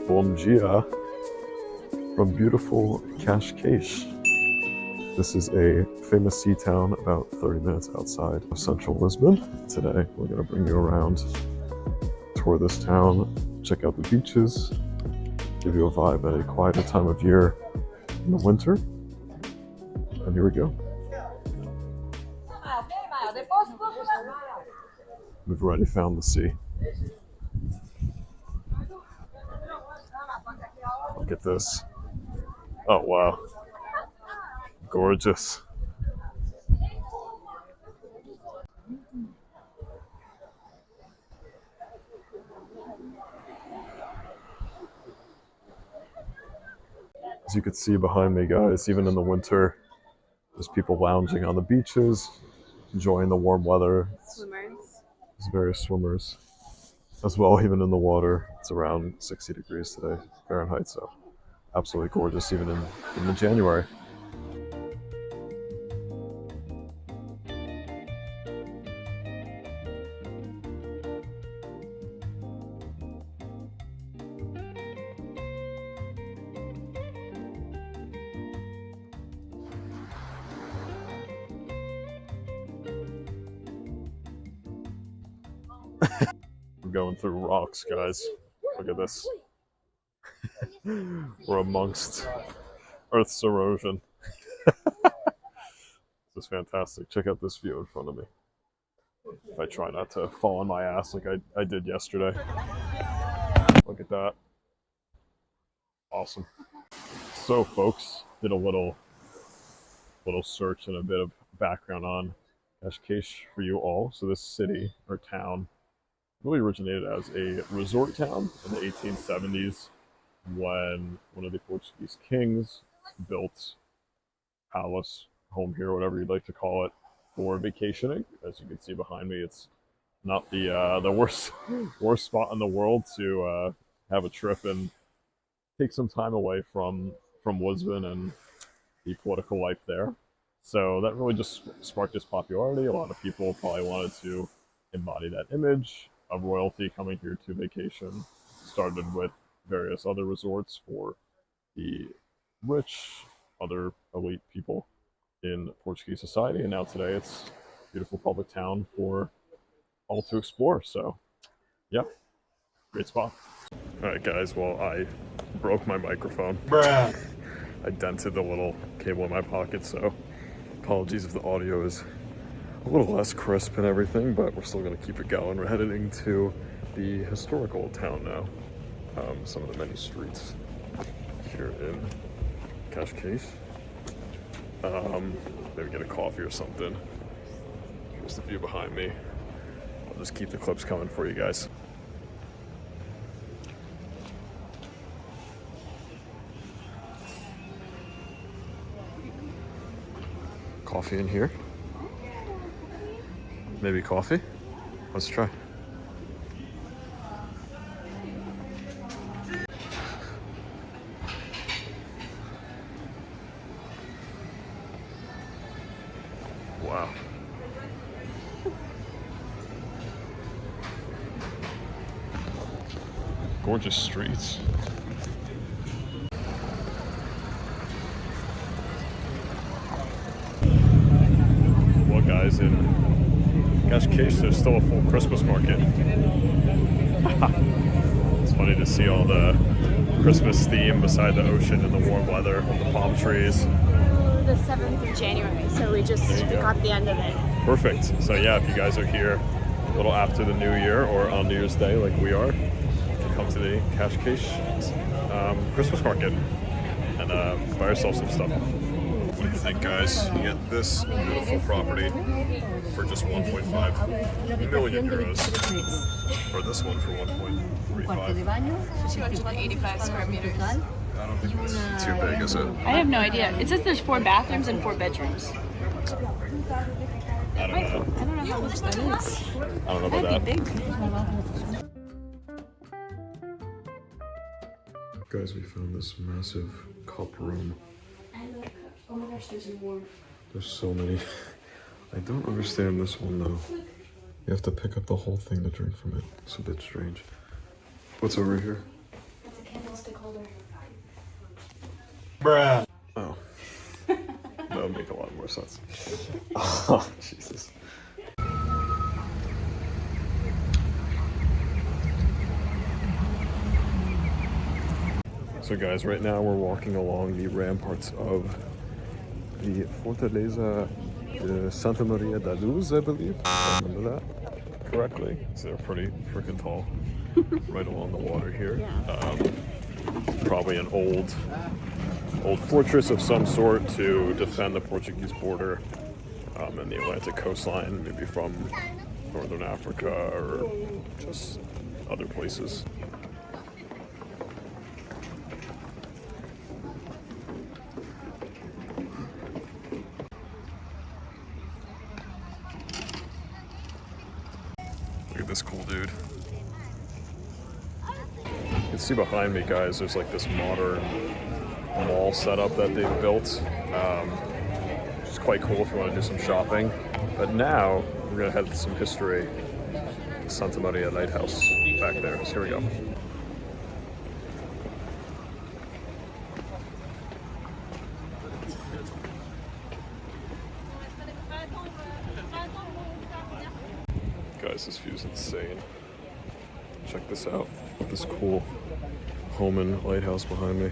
Bom dia from beautiful Cascais. This is a famous sea town about 30 minutes outside of central Lisbon. Today, we're going to bring you around, tour this town, check out the beaches, give you a vibe at a quieter time of year in the winter. And here we go. We've already found the sea. Look at this. Oh, wow. Gorgeous. As you can see behind me, guys, even in the winter, there's people lounging on the beaches, enjoying the warm weather. Swimmers. There's various swimmers as well, even in the water. It's around 60 degrees today, Fahrenheit, so absolutely gorgeous even in the January. I'm going through rocks, guys. Look at this. We're amongst Earth's erosion. This is fantastic. Check out this view in front of me. If I try not to fall on my ass like I did yesterday. Look at that. Awesome. So, folks, did a little search and a bit of background on Cascais for you all. So this city or town really originated as a resort town in the 1870s when one of the Portuguese kings built a palace, home here, whatever you'd like to call it, for vacationing. As you can see behind me, it's not the worst spot in the world to have a trip and take some time away from Lisbon and the political life there. So that really just sparked its popularity. A lot of people probably wanted to embody that image of royalty coming here to vacation. Started with various other resorts for the rich, other elite people in Portuguese society, and now today it's a beautiful public town for all to explore. So, yeah, great spot. All right, guys, well, I broke my microphone. Bruh. I dented the little cable in my pocket, so apologies if the audio is a little less crisp and everything, but we're still going to keep it going. We're headed into the historical town now. Some of the many streets here in Cascais. Maybe get a coffee or something. Here's the view behind me. I'll just keep the clips coming for you guys. Coffee in here. Maybe coffee? Let's try. Wow. Gorgeous streets. Well, guys, in Cascais, there's still a full Christmas market. It's funny to see all the Christmas theme beside the ocean and the warm weather with the palm trees. The 7th of January, so we got the end of it. Perfect. So yeah, if you guys are here a little after the New Year or on New Year's Day like we are, you can come to the Cascais Christmas market and buy yourself some stuff. What do you think, guys? You get this beautiful property for just 1.5 million euros. Or this one for 1.35. 285 square meters. I don't think it's too big, is it? I have no idea. It says there's 4 bathrooms and 4 bedrooms. I don't know. I don't know how much that is. I don't know about that. That'd be big. Guys, we found this massive cup room. Oh my gosh, there's more. There's so many. I don't understand this one though. You have to pick up the whole thing to drink from it. It's a bit strange. What's over here? It's a Bruh. Oh. That would make a lot more sense. Oh, Jesus. So guys, right now we're walking along the ramparts of the Fortaleza de Santa Maria da Luz, I believe. If I remember that correctly. So they're pretty freaking tall. Right along the water here. Yeah. Probably an old fortress of some sort to defend the Portuguese border and the Atlantic coastline, maybe from Northern Africa or just other places. Look at this cool dude. You can see behind me, guys, there's like this modern mall setup that they've built, which is quite cool if you want to do some shopping. But now we're gonna head to some history. Santa Maria Lighthouse back there. So here we go. Guys, this view's insane. Check this out. This cool Homan lighthouse behind me.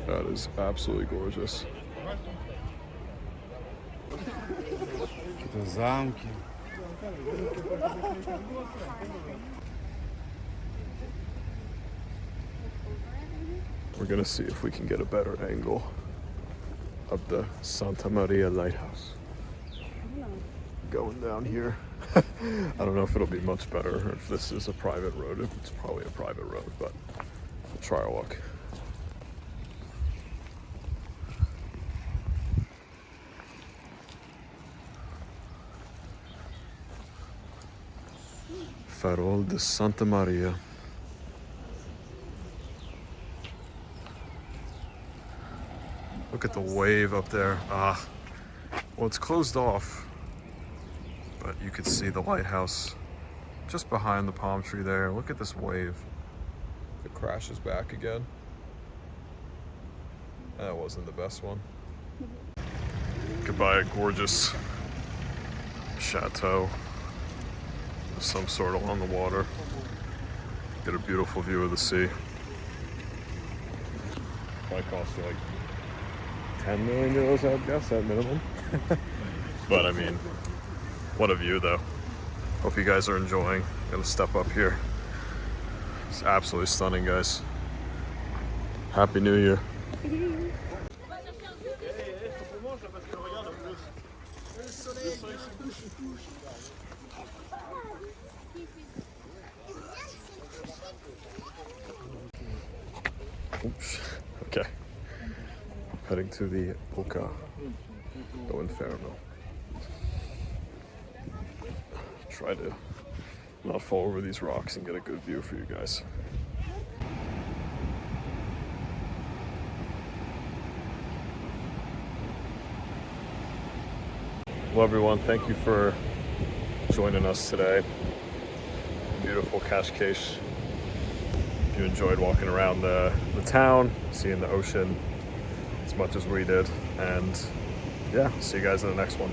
That is absolutely gorgeous. We're gonna see if we can get a better angle of the Santa Maria Lighthouse. Going down here. I don't know if it'll be much better or if this is a private road. It's probably a private road, but we'll try our luck. Farol de Santa Maria. Look at the wave up there. Well, it's closed off, but you could see the lighthouse just behind the palm tree there. Look at this wave. It crashes back again. That wasn't the best one. Could buy a gorgeous chateau of some sort along the water. Get a beautiful view of the sea. Probably cost you like 10 million euros, I would guess, at minimum. But I mean, what a view though. Hope you guys are enjoying. Gonna step up here. It's absolutely stunning, guys. Happy New Year. Oops. Okay. Heading to the Boca do Inferno. Try to not fall over these rocks and get a good view for you guys. Well, everyone, thank you for joining us today. Beautiful Cascais. If you enjoyed walking around the town, seeing the ocean as much as we did, and yeah, see you guys in the next one.